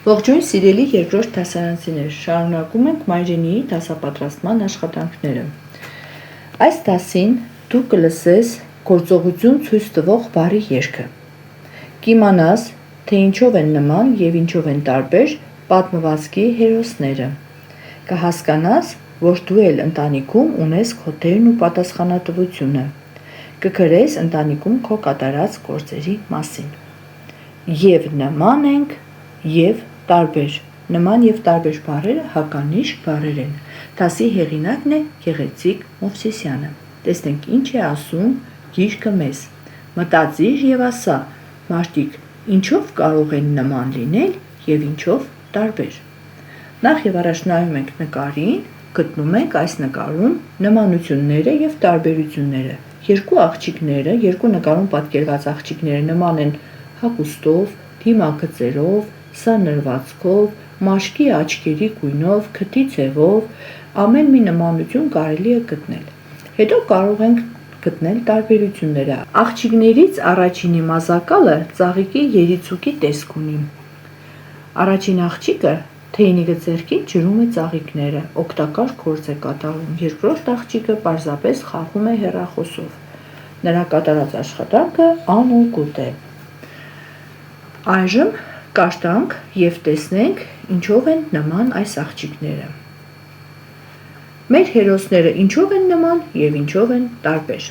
Ողջույն սիրելի երկրորդ դասարանցիներ, շարունակում ենք մայրենիի դասապատրաստման աշխատանքները։ Այս դասին դու կլսես գործողություն ցույց տվող բառի երգը։ Կիմանաս, թե ինչով են նման եւ ինչով են տարբեր պատմվածքի հերոսները։ Կհասկանաս, որ դու էլ ընտանիքում ունես քո դերն ու պատասխանատվությունը։ Կգրես ընտանիքում քո կատարած գործերի մասին։ Եվ նման ենք, եւ տարբեր։ Նման եւ տարբեր բառերը հականիշ բառեր են։ Դասի հեղինակն է Գեղեցիկ Մովսիսյանը։ Տեսնենք ինչ է ասում գիրքը մեզ։ Մտածիր եւ ասա, մարդիկ ինչով կարող են նման լինել եւ ինչով տարբեր։ Նախ եւ առաջ նայում ենք նկարին, գտնում ենք այս նկարում նմանությունները եւ տարբերությունները։ Երկու աղջիկները, երկու նկարում պատկերված աղջիկները նման են հագուստով, դիմագծերով, սանրվածքով, մաշկի աչքերի գույնով, քթի ձևով, ամեն մի նմանություն կարելի է գտնել։ Հետո կարող ենք գտնել տարբերությունները։ Աղջիկներից առաջինի մազակալը ծաղիկի երիցուկի տեսք ունի։ Առաջին աղջիկը թեյնիկը ձեռքին ջրում է ծաղիկները, օգտակար գործ է կատարում։ Երկրորդ աղջիկը պարզապես խաղում է հեռախոսով։ Նրա կատարած աշխատանքը անօգուտ է։ Այժմ կաշտանք եւ տեսնենք ինչով են նման այս աղջիկները։ Մեր հերոսները ինչով են նման եւ ինչով են տարբեր։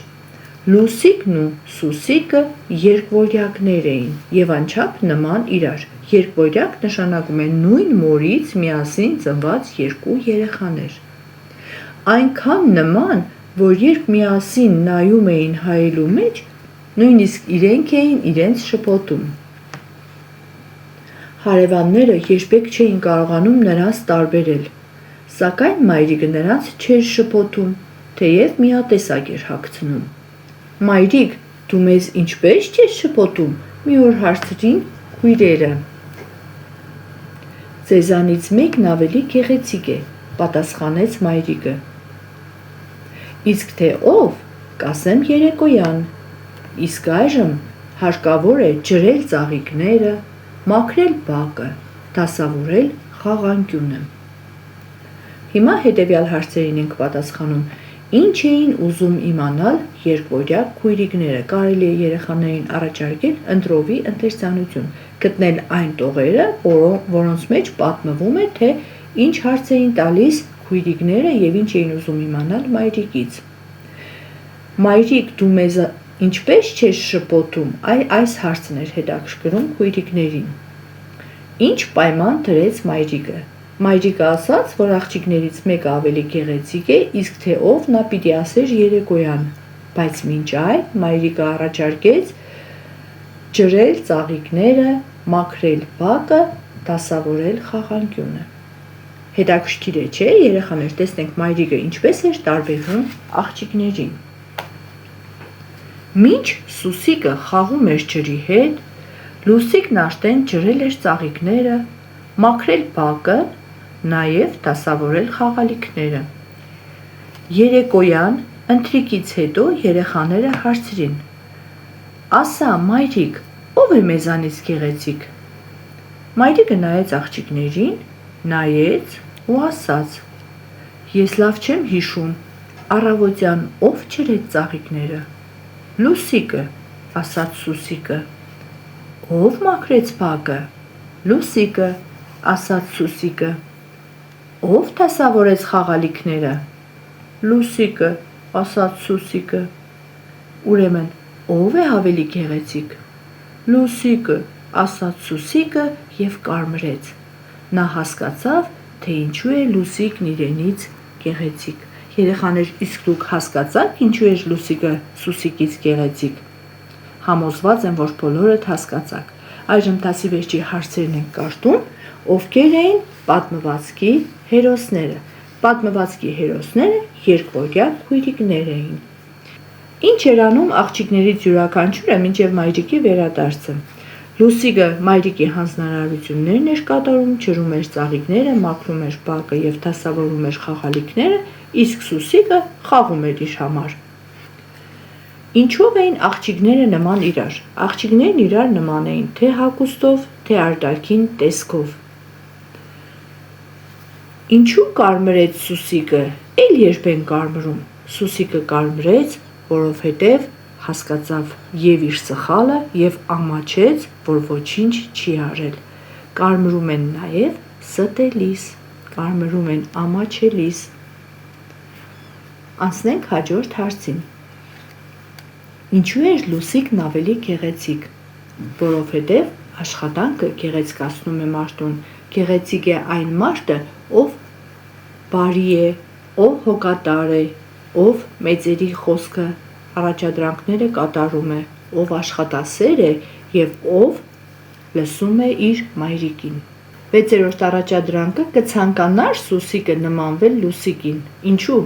Լուսիկն ու Սուսիկը երկվորյակներ էին եւ անչափ նման իրար։ Երկվորյակ նշանակում է նույն մորից միասին ծնված երկու երեխաներ։ Այնքան նման, որ երբ միասին նայում էին հայելու մեջ, նույնիսկ իրենք էին իրենց շփոթում։ Հարևանները երբեք չէին կարողանում նրանց տարբերել, սակայն մայրիկը նրանց չէր շփոթում, թեև միատեսակ էր հագցնում։ Մայրիկ, դու մեզ ինչպես չես շփոթում, մի օր հարցրին քույրերը։ Ձեզանից մեկն ավելի գեղեցիկ է, պատասխանեց մայրիկը։ Իսկ թե ով, կասեմ երեկոյան, իսկ այժմ հարկավոր է ջրել ծաղիկները, մաքրել բակը, դասավորել խաղանկյունը։ Հիմա հետևյալ հարցերին ենք պատասխանում. Ինչ էին ուզում իմանալ երկվորյակ քույրիկները, կարելի է երեխաներին առաջարկել ընտրովի ընթերցանություն, գտնել այն տողերը, որոնց մեջ պատմվում է, թե ինչ հարց էին տալիս քույրիկները եւ ինչ էին ուզում իմանալ մայրիկից։ Մայրիկ, դու մեզ ինչպես չես շփոթում, այս հարցն էր հետաքրքրում քույրիկներին։ Ինչ պայման դրեց մայրիկը։ Մայրիկը ասաց, որ աղջիկներից մեկը ավելի գեղեցիկ է, իսկ թե ով նա պիտի ասեր երեկոյան, բայց մինչ այդ մայրիկը առաջարկեց ջրել ծաղիկները, մաքրել բակը, դասավորել խաղանկյունը։ Հետաքրքիր է, չէ՞, երեխաներ, տեսնենք մայրիկը ինչպես էր տարբերվում աղջիկներին։ Մինչ Սուսիկը խաղում էր ջրի հետ, Լուսիկն արդեն ջրել էր ծաղիկները, մաքրել բակը, նաև դասավորել խաղալիքները։ Երեկոյան ընթրիքից հետո երեխաները հարցրին. Ասա, մայրիկ, ով է մեզանից գեղեցիկ։ Մայրիկը նայեց աղջիկներին, նայեց ու ասաց. Ես լավ չեմ հիշում, առավոտյան ով ջրեց ծաղիկները։ Լուսիկը, ասաց Սուսիկը։ Ով մաքրեց բակը։ Լուսիկը, ասաց Սուսիկը։ Ով դասավորեց խաղալիքները։ Լուսիկը, ասաց Սուսիկը։ Ուրեմն ով է ավելի գեղեցիկ։ Լուսիկը, ասաց Սուսիկը եւ կարմրեց։ Նա հասկացավ, թե ինչու է Լուսիկն իրենից գեղեցիկ։ Երեխաներ, իսկ դուք հասկացաք ինչու է Լուսիկը Սուսիկից գեղեցիկ։ Համոզված եմ, որ բոլորդ հասկացաք։ Այժմ դասի վերջի հարցերն ենք կարդում, ովքեր էին պատմվածքի հերոսները։ Պատմվածքի հերոսները երկվորյակ քույրիկներ էին։ Ինչ էր անում աղջիկներից յուրաքանչյուրը մինչև մայրիկի վերադարձը։ Լուսիկը մայրիկի հանձնարարություններն էր կատարում, ջրում էր ծաղիկները, մաքրում էր բակը եւ դասավորում էր խաղալիքները, իսկ Սուսիկը խաղում էր իր համար։ Ինչով էին աղջիկները նման իրար։ Աղջիկներն իրար նման էին թե հագուստով, թե արտաքին տեսքով։ Ինչու կարմրեց Սուսիկը, էլ երբ են կարմրում։ Սուսիկը կարմրեց, որովհետև հասկացավ եւ իր սխալը եւ ամաչեց, որ ոչինչ չի արել։ Կարմրում են նաեւ ստելիս, կարմրում են ամաչելիս։ Անցնենք հաջորդ հարցին։ Ինչու է Լուսիկն ավելի գեղեցիկ։ Որովհետև աշխատանքը գեղեցկացնում է մարդուն, գեղեցիկ է այն մարդը, ով բարի է, ով հոգատար է, ով մեծերի խոսքը առաջադրանքները կատարում է, ով աշխատասեր է եւ ով լսում է իր մայրիկին։ 6-րդ առաջադրանքը կցանկանար Սուսիկը նմանվել Լուսիկին։ Ինչու։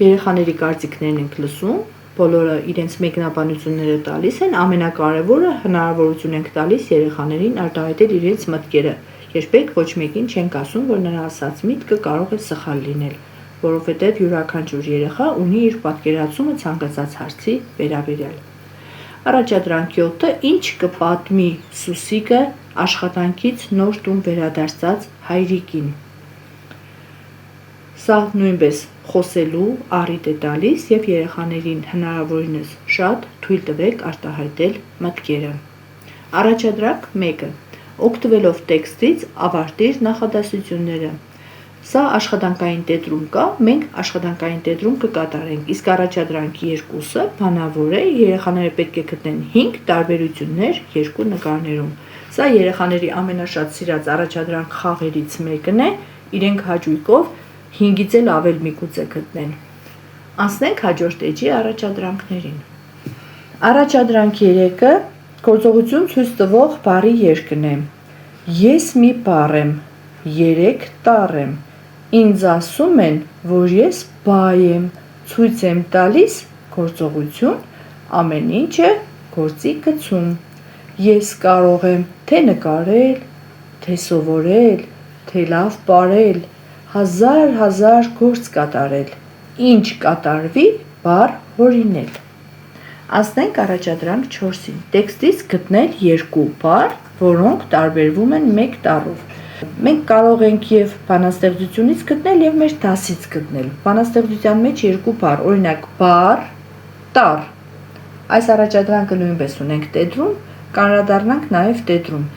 Երեխաների կարծիքներն ենք լսում, բոլորը իրենց մեկնաբանությունները տալիս են, ամենակարևորը հնարավորություն ենք տալիս երեխաներին արտահայտել իրենց մտքերը։ Երբեք ոչ մեկին չենք ասում, որ նրա ասած միտքը կարող է սխալ լինել, որովհետև յուրաքանչյուր երեխա ունի իր պատկերացումը ցանկացած հարցի վերաբերյալ։ Առաջադրանք 7-ը ինչ կպատմի Սուսիկը աշխատանքից նոր տուն վերադարձած հայրիկին։ Սա նույնպես խոսելու առիթ է տալիս եւ երեխաներին հնարավորինս շատ թույլ տվեք արտահայտել մտքերը։ Առաջադրանք 1-ը օգտվելով տեքստից ավարտիր նախադասությունները։ Սա աշխատանքային տետրում կա, մենք աշխատանքային տետրում կկատարենք, իսկ առաջադրանքի 2-ը բանավոր է, երեխաները պետք է գտնեն 5 տարբերություններ երկու նկարներում։ Սա երեխաների ամենաշատ սիրած առաջադրանք խաղերից մեկն է, իրենք հաճույքով 5-ից էլ ավել միգուցե գտնեն։ Անցնենք հաջորդ էջի առաջադրանքներին։ Առաջադրանք 3-ը գործողություն ցույց տվող բառի երգն է։ Ես մի բառ եմ, 3 տառ եմ։ Ինձ ասում են, որ ես բայ եմ, ցույց եմ տալիս գործողություն, ամեն ինչը գործի գցում։ Ես կարող եմ թե նկարել, թե սովորել, թե լավ պարել, հազար գործ կատարել, ինչ կատարվի բառ հորինել։ Անցնենք առաջադրանք 4-ին։ Տեքստից գտնել 2 բառ, որոնք տարբերվում են 1 տառով։ Մենք կարող ենք եւ բանաստեղծությունից գտնել եւ մեր դասից գտնել։ Բանաստեղծության մեջ 2 բառ, օրինակ բառ, տառ։ Այս առաջադրանքը նույնպես ունենք տետրում, կանրադառնանք նաեւ տետրում։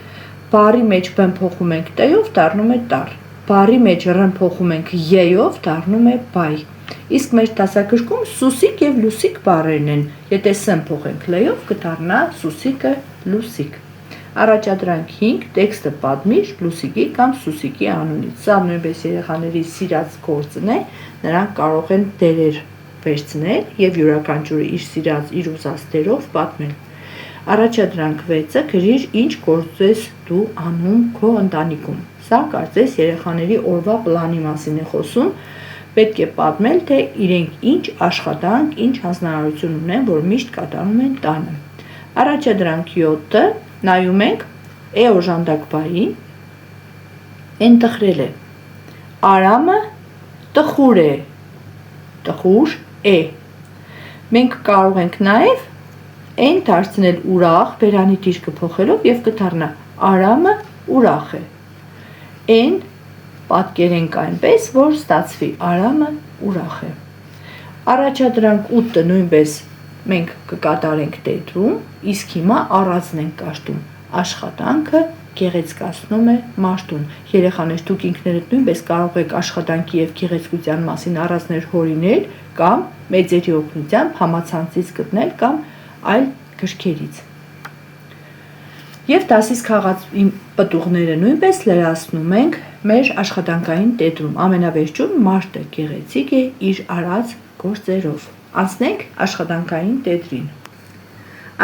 Բառի մեջ բ փոխում ենք տ-ով, դառնում է տառ։ Բառի մեջ ռ փոխում ենք ե-ով, դառնում է բայ։ Իսկ մեր դասագրքում Սուսիկ եւ Լուսիկ բառերն են։ Եթե ս փոխենք լ-ով, կդառնա Սուսիկը Լուսիկ։ Առաջադրանք 5 տեքստը պատմիր Լուսիկի կամ Սուսիկի անունից։ Սա նույնպես երեխաների սիրած գործն է, նրանք կարող են դերեր վերցնել եւ յուրաքանչյուրը իր սիրած, իր ուզած դերով պատմել։ Առաջադրանք 6-ը գրիր ինչ գործ ես դու անում քո ընտանիքում։ Սա կարծես երեխաների օրվա պլանի մասին է խոսում։ Պետք է պատմել, թե իրենք ինչ աշխատանք, ինչ հանձնարարություն ունեն, որ միշտ կատարում են տանը։ Առաջադրանք 7-ը նայում ենք է օժանդակ բային, են տխրել է։ Արամը տխուր է, տխուր է։ Մենք կարող ենք նաև են դարձնել ուրախ, բերանի դիրքը փոխելով եւ կդառնա Արամը ուրախ է։ Են պատկերենք այնպես, որ ստացվի Արամը ուրախ է։ Առաջադրանք 8-ը նույնպես մենք կկատարենք տետրում, իսկ հիմա առանձն ենք կաշտում։ Աշխատանքը գեղեցկացնում է մարդուն։ Երեխաներ, դուք ինքներդ նույնպես կարող եք աշխատանքի եւ գեղեցկության մասին առանձներ հորինել կամ մեծերի օգնությամբ համացանցից գտնել կամ այլ գրքերից։ Եվ դասից քաղած պտուղները նույնպես լրացնում ենք մեր աշխատանքային տետրում։ Ամենավերջում մարդը գեղեցիկ է իր արած գործերով։ Անցնենք աշխատանքային տետրին։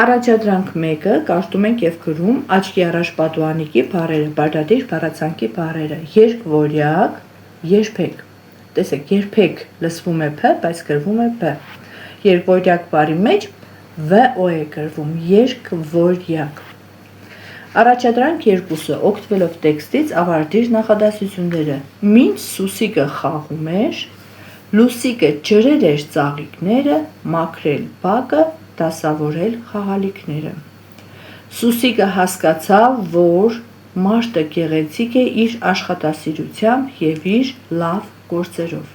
Առաջադրանք 1-ը կարդում ենք եւ գրում աչքի առաջ պատուհանիկի բառերը, բարձրադիր բառացանկի բառերը, երկվորյակ, երբեք։ Տեսեք, երբեք լսվում է փ, բայց գրվում է բ։ Երկվորյակ բառի մեջ վ-օ է գրվում, երկվորյակ։ Առաջադրանք 2-ը օգտվելով տեքստից ավարտիր նախադասությունները։ Մինչ Սուսիկը խաղում էր, Լուսիկը ջրել էր ծաղիկները, մաքրել բակը, դասավորել խաղալիքները։ Սուսիկը հասկացավ, որ Մաշտը գեղեցիկ է իր աշխատասիրությամբ եւ իր լավ գործերով։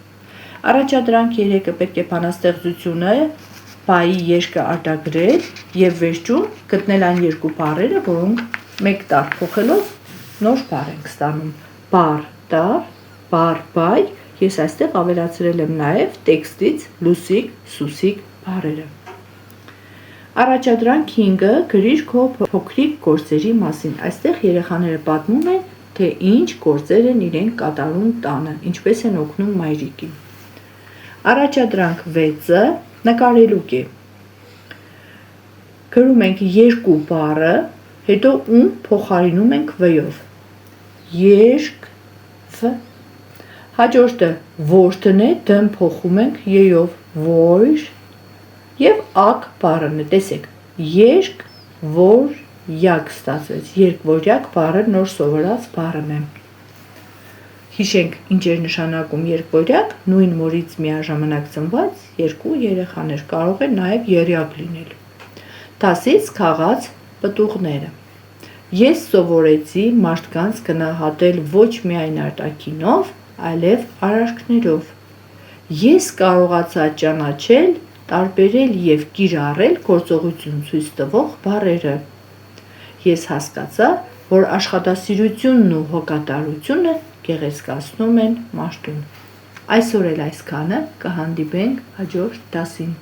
Առաջադրանք 3-ը պետք է բանաստեղծությունը բայի երգը արտագրել եւ վերջում գտնել այն երկու բառերը, որոնք մեկ տառ փոխելով նոր բառ ենք ստանում։ Բառ տառ, բառ բայ, ես այստեղ ավելացրել եմ նաեւ տեքստից լուսիկ, սուսիկ բառերը։ Առաջադրանք 5-ը գրիր քո փոքրիկ գործերի մասին։ Այստեղ երեխաները պատմում են, թե ինչ գործեր են իրենք կատարում տանը, ինչպես են օգնում մայրիկին։ Առաջադրանք 6-ը նկարելուկ է։ Գրում ենք երկու բառը, հետո ում փոխարինում ենք v-ով։ Երկ v։ Հաջորդը որտն է, դեմ փոխում ենք j-ով որ եւ ակ բառն է։ Տեսեք, երկ որ յակ ստացվեց։ Երկվորյակ բառը նոր սովորած բառն է։ Հիշենք ինչ էր նշանակում երկվորյակ, նույն մորից միաժամանակ ծնված երկու երեխաներ, կարող է նաև եռյակ լինել։ Դասից քաղած պտուղները։ Ես սովորեցի մարդկանց գնահատել ոչ միայն արտաքինով, այլև արարքներով։ Ես կարողացա ճանաչել, տարբերել եւ կիրառել գործողություն ցույց տվող բառերը։ Ես հասկացա, որ աշխատասիրությունն ու հոգատարությունը գեղեցկացնում են մաշտուն։ Այսօր էլ այսքանը, կհանդիպենք հաջորդ դասին։